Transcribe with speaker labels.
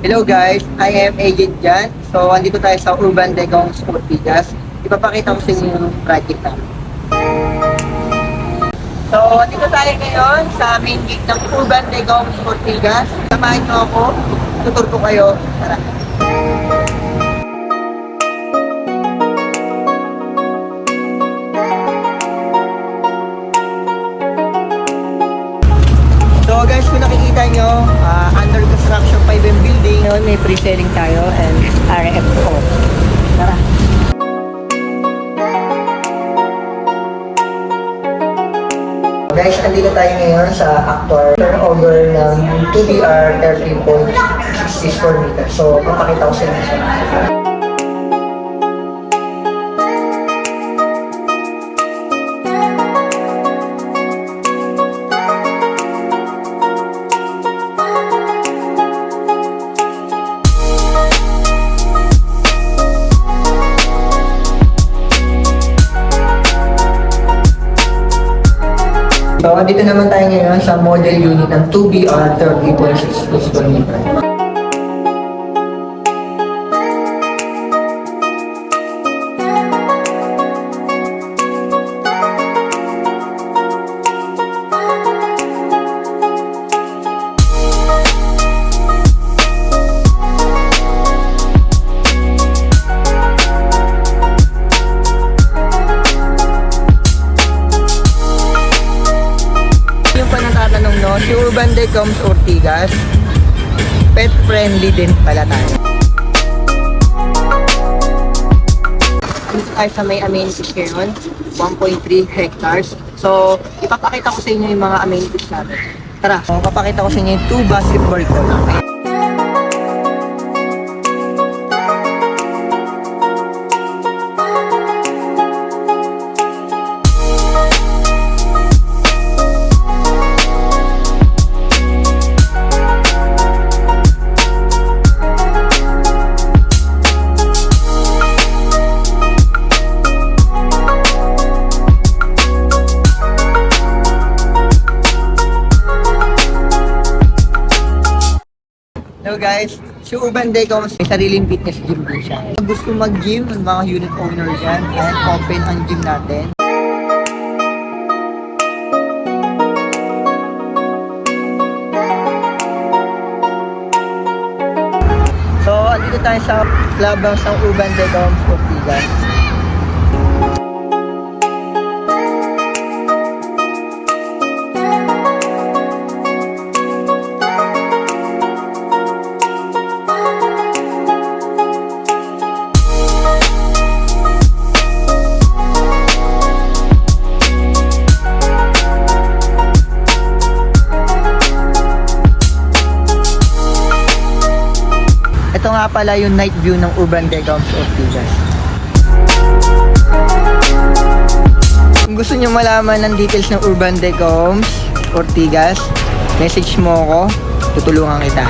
Speaker 1: Hello guys, I am Agent Jan. So, andito tayo sa Urban Degong Sportigas. Ipapakita ko sa inyo yung project namin. So, andito tayo ngayon sa main gate ng Urban Degong Sportigas. Samahan nyo ako, tutur ko kayo. Tara! So guys, kung nakikita nyo, under construction pa yung building. Ngayon may pre-selling tayo and RFO. Tara! Guys, andito tayo ngayon sa actual turnover ng TBR 13.6 square meter. So, papakita ko sa inyo siya. So, dito naman tayo ngayon sa model unit ng 2BR 30.6 square meter. Si Urban Decoms Ortigas, pet friendly din pala tayo. Dito tayo sa may amenities ngayon, 1.3 hectares. So, ipapakita ko sa inyo yung mga amenities natin. Tara, papakita ko sa inyo yung 2 basketball court. Hello guys, si Urban Decoms may sariling fitness gym din siya. Kung gusto mag-gym ng mga unit owner dyan, ayan, open ang gym natin. So, andito tayo sa clubhouse ng Urban Decoms Ortigas. Ito nga pala yung night view ng Urban Decoms Ortigas. Kung gusto nyo malaman ng details ng Urban Decoms Ortigas, message mo ako, tutulungan kita.